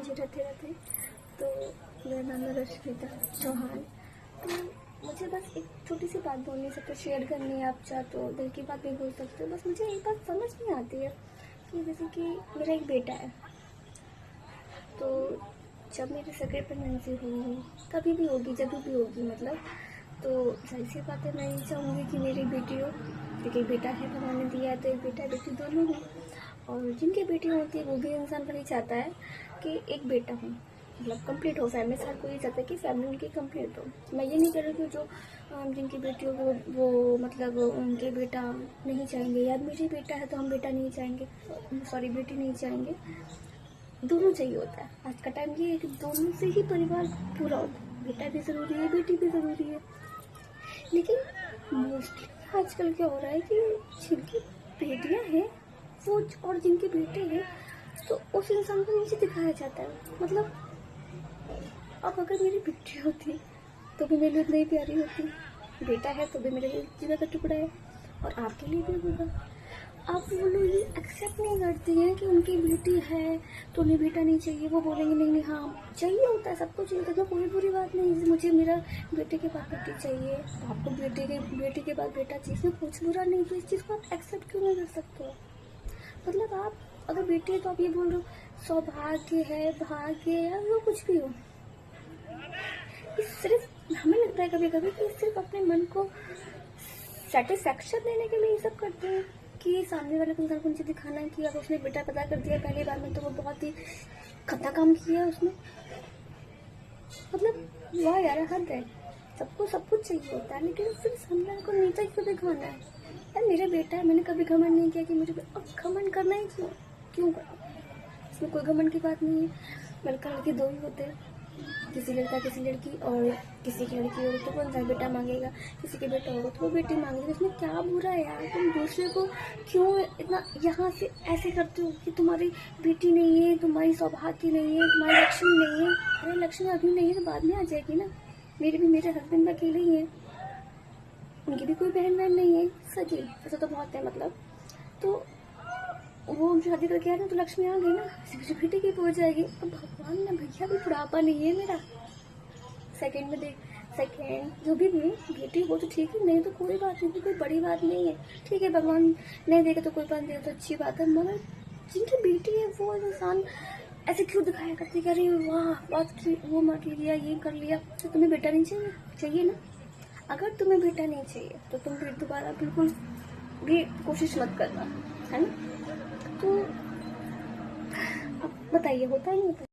मुझे रहते तो मेरा नाम है रश्मिता चौहान। तो मुझे बस एक छोटी सी बात बोलनी, सबको शेयर करनी है। आप चाह तो दिल की बात भी बोल सकते हो। बस मुझे एक बात समझ नहीं आती है कि जैसे कि मेरा एक बेटा है, तो जब मेरी सेकंड प्रेगनेंसी हुई, कभी भी होगी, जब भी होगी मतलब, तो जाहिर सी बात है मैं ये चाहूँगी कि मेरी बेटी हो, क्योंकि एक बेटा है भगवान ने दिया है, तो एक बेटा बेटी दोनों हो। और जिनकी बेटी होती है वो भी इंसान वही चाहता है कि एक बेटा हो, मतलब कंप्लीट हो फैमिली। हर कोई चाहता है कि फैमिली उनकी कंप्लीट हो। मैं ये नहीं कह रही कि जो जिनकी बेटी हो वो मतलब उनके बेटा नहीं चाहेंगे, या मेरी बेटा है तो हम बेटा नहीं चाहेंगे, सॉरी बेटी नहीं चाहेंगे। दोनों चाहिए होता है। आज का टाइम ये है कि दोनों से ही परिवार पूरा होता है। बेटा भी ज़रूरी है, बेटी भी ज़रूरी है। लेकिन मोस्टली आजकल क्या हो रहा है कि जिनकी बेटियां हैं वो और जिनके बेटे हैं, तो उस इंसान को नीचे दिखाया जाता है। मतलब अब अगर मेरी बेटी होती तो भी मेरे लिए इतनी प्यारी होती, बेटा है तो भी मेरे लिए जीवा का टुकड़ा है, और आपके लिए भी होगा। अब वो लोग ये एक्सेप्ट नहीं करते हैं कि उनकी बेटी है तो उन्हें बेटा नहीं चाहिए। वो बोलेंगे नहीं नहीं, हाँ चाहिए होता है, सबको चाहिए होता है, कोई बुरी बात नहीं। मुझे मेरा बेटे के बाद बेटी चाहिए, आपको बेटे के बाद बेटा चाहिए, इसमें कुछ बुरा नहीं। तो इस चीज़ को आप एक्सेप्ट क्यों नहीं कर सकते हो? मतलब आप अगर बेटी है तो आप ये बोल रहे हो सौभाग्य है, भाग्य है, या वो कुछ भी हो। सिर्फ हमें लगता है कभी कभी कि सिर्फ अपने मन को सेटिस्फैक्शन देने के लिए ये सब करते हैं कि सामने वाले इंसान को मुझे दिखाना है कि अगर उसने बेटा पैदा कर दिया पहली बार में तो वो बहुत ही खतरा काम किया उसने। मतलब वाह यार, हद है। सबको सब कुछ चाहिए होता है, लेकिन फिर सामने वाले को नीचा क्यों दिखाना है? यार मेरा बेटा है, मैंने कभी घमंड नहीं किया कि मुझे, अब घमंड करना ही क्यों करा? इसमें कोई घमंड की बात नहीं है। लड़का लड़की दो ही होते हैं, किसी लड़का किसी लड़की, और किसी की लड़की होगी तो कौन सा बेटा मांगेगा, किसी के बेटा होगा तो वो बेटी मांगेगी। इसमें क्या बुरा है यार? तुम दूसरे को क्यों इतना यहाँ से ऐसे करते हो कि तुम्हारी बेटी नहीं है, तुम्हारी सौभाग्य नहीं है, तुम्हारी लक्ष्मी नहीं है। अरे लक्ष्मी अभी नहीं है तो बाद में आ जाएगी ना। मेरे हस्बैंड अकेले ही है, उनकी भी कोई बहन नहीं है सगी, ऐसा तो बहुत है मतलब। तो वो शादी करके आए ना तो लक्ष्मी आ गई ना, मुझे बेटी की हो जाएगी। अब भगवान ने भैया भी बुढ़ापा नहीं है मेरा। सेकंड में देख, सेकंड जो भी बेटी हो तो ठीक है, नहीं तो कोई बात नहीं, कोई बड़ी बात नहीं है। ठीक है, भगवान नहीं देगा तो कोई बात नहीं, तो अच्छी बात है। मगर जिनकी बेटी है वो इंसान ऐसे क्यों दिखाया करते कि अरे वाह बात की, वो मार लिया, ये कर लिया। तो तुम्हें बेटा नहीं चाहिए ना? अगर तुम्हें बेटा नहीं चाहिए तो तुम फिर दोबारा बिल्कुल भी कोशिश मत करना, है ना? तो अब बताइए, होता है नहीं होता?